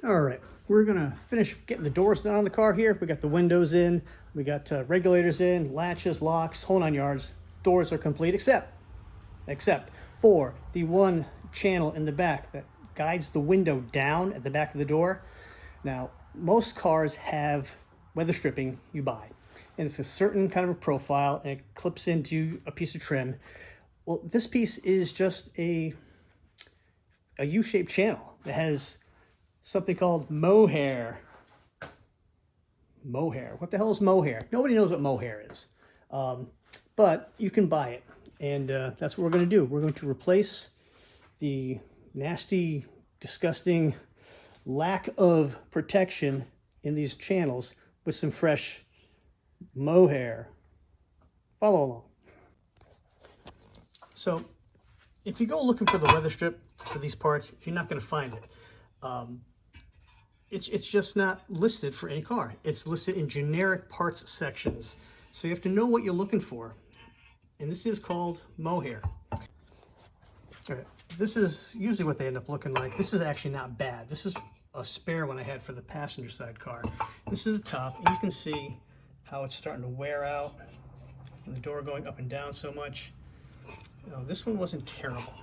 All right, we're gonna finish getting the doors done on the car here. We got the windows in, we got regulators in, latches, locks, whole 9 yards. Doors are complete except for the one channel in the back that guides the window down at the back of the door. Now, most cars have weather stripping you buy, and it's a certain kind of a profile, and it clips into a piece of trim. Well, this piece is just a U-shaped channel. It has something called mohair. Mohair. What the hell is mohair? Nobody knows what mohair is, but you can buy it, and that's what we're going to do. We're going to replace the nasty, disgusting lack of protection in these channels with some fresh mohair. Follow along. So if you go looking for the weather strip for these parts, you're not going to find it. It's just not listed for any car. It's listed in generic parts sections. So you have to know what you're looking for. And this is called mohair. All right, this is usually what they end up looking like. This is actually not bad. This is a spare one I had for the passenger side car. This is the top, and you can see how it's starting to wear out from the door going up and down so much. This one wasn't terrible.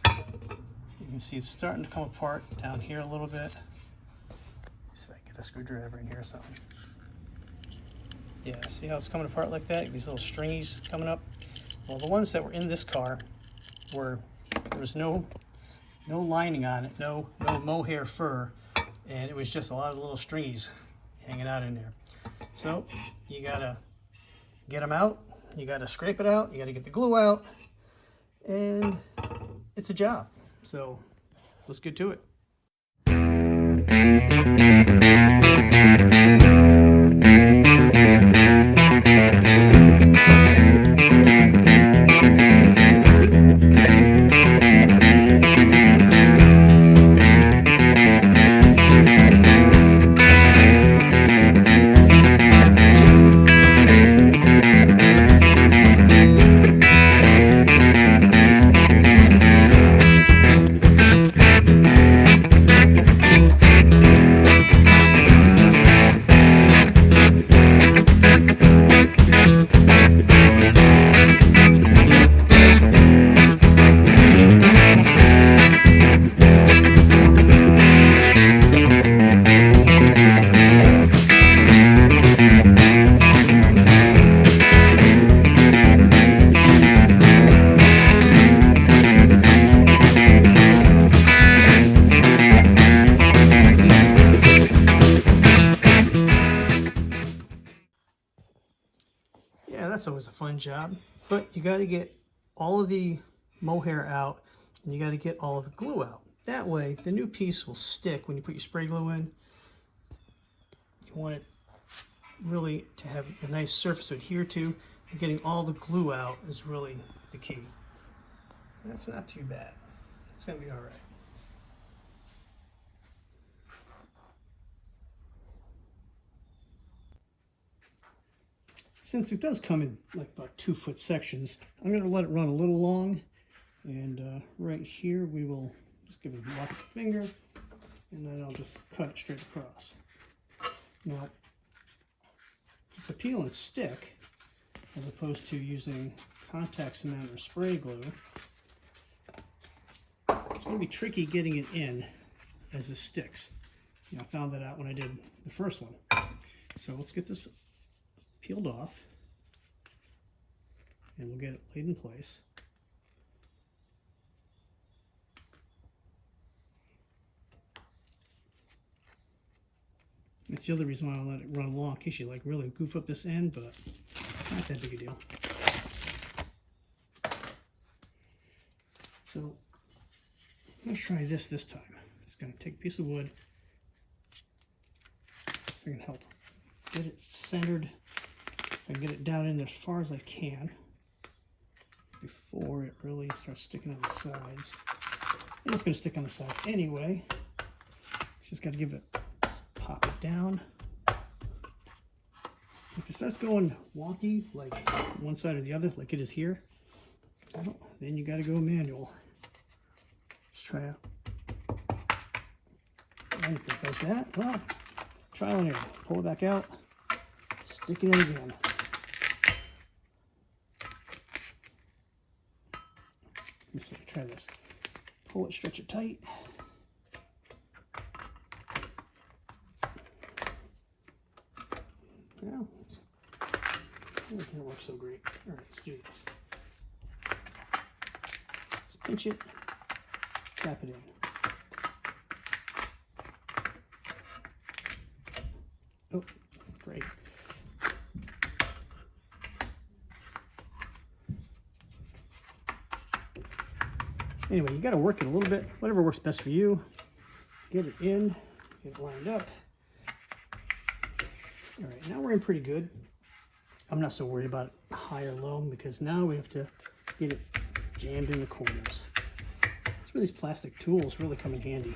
You can see it's starting to come apart down here a little bit. See if I can get a screwdriver in here or something. Yeah, see how it's coming apart like that? These little stringies coming up. Well, the ones that were in this car there was no lining on it, no mohair fur, and it was just a lot of little stringies hanging out in there. So you gotta get them out, you gotta scrape it out, you gotta get the glue out, and it's a job. So let's get to it. Yeah, that's always a fun job, but you got to get all of the mohair out, and you got to get all of the glue out. That way, the new piece will stick when you put your spray glue in. You want it really to have a nice surface to adhere to, and getting all the glue out is really the key. That's not too bad. It's going to be all right. Since it does come in like about 2-foot sections, I'm going to let it run a little long, and right here we will just give it a lock of the finger, and then I'll just cut it straight across. Now, to peel and stick, as opposed to using contact cement or spray glue, it's going to be tricky getting it in as it sticks. I found that out when I did the first one. So let's get this peeled off, and we'll get it laid in place. That's the other reason why I let it run long, in case you like really goof up this end, but not that big a deal. So let's try this time. Just gonna take a piece of wood. If I can help get it centered, I get it down in as far as I can before it really starts sticking on the sides. And it's going to stick on the sides anyway. Just got to give it, just pop it down. If it starts going wonky, like one side or the other, like it is here, well, then you got to go manual. Just try to And if it does that, well, trial and error. Pull it back out, stick it in again. Let me see, try this. Pull it, stretch it tight. Well, it didn't work so great. All right, let's do this. Just pinch it, tap it in. Oh, great. Anyway, you got to work it a little bit, whatever works best for you. Get it in, get it lined up. All right, now we're in pretty good. I'm not so worried about high or low because now we have to get it jammed in the corners. That's where these plastic tools really come in handy.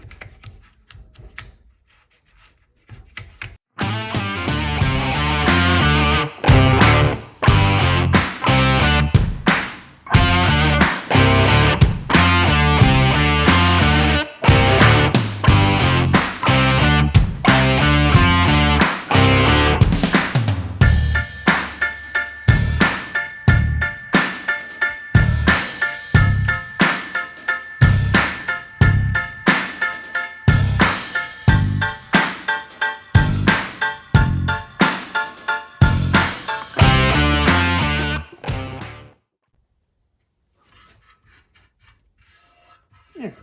There,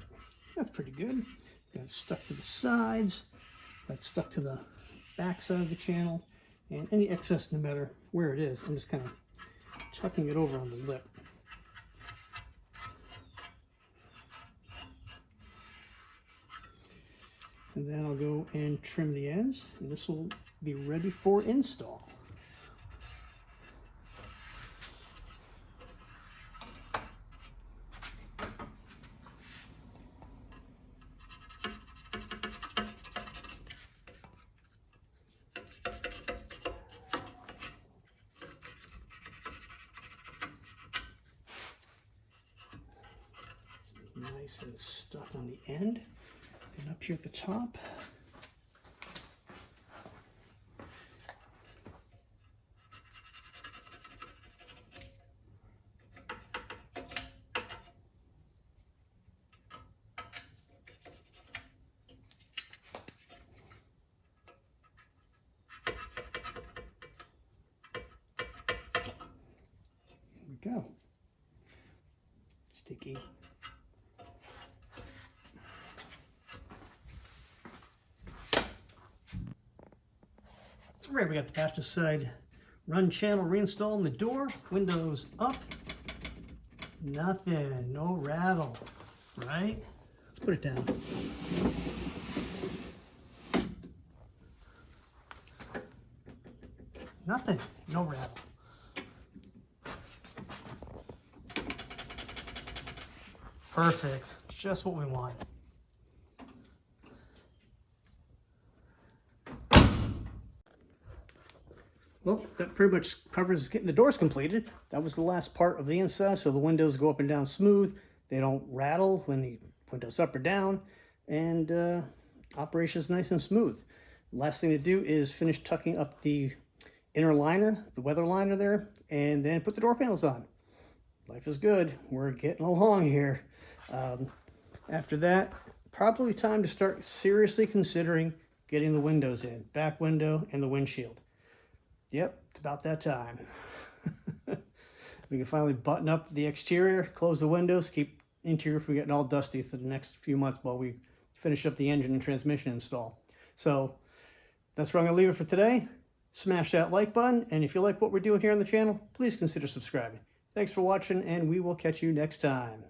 that's pretty good. Got it stuck to the sides, got it stuck to the back side of the channel, and any excess, no matter where it is, I'm just kind of tucking it over on the lip. And then I'll go and trim the ends, and this will be ready for install. Nice and stuck on the end and up here at the top. Here we go. Sticky. All right, we got the passenger side run channel reinstalled in the door, windows up, nothing, no rattle, right? Let's put it down. Nothing, no rattle. Perfect, just what we want. Well, that pretty much covers getting the doors completed. That was the last part of the inside, so the windows go up and down smooth. They don't rattle when the window's up or down, and operation's nice and smooth. Last thing to do is finish tucking up the inner liner, the weather liner there, and then put the door panels on. Life is good. We're getting along here. After that, probably time to start seriously considering getting the windows in, back window and the windshield. Yep, it's about that time. We can finally button up the exterior, close the windows, keep interior from getting all dusty for the next few months while we finish up the engine and transmission install. So that's where I'm going to leave it for today. Smash that like button, and if you like what we're doing here on the channel, please consider subscribing. Thanks for watching, and we will catch you next time.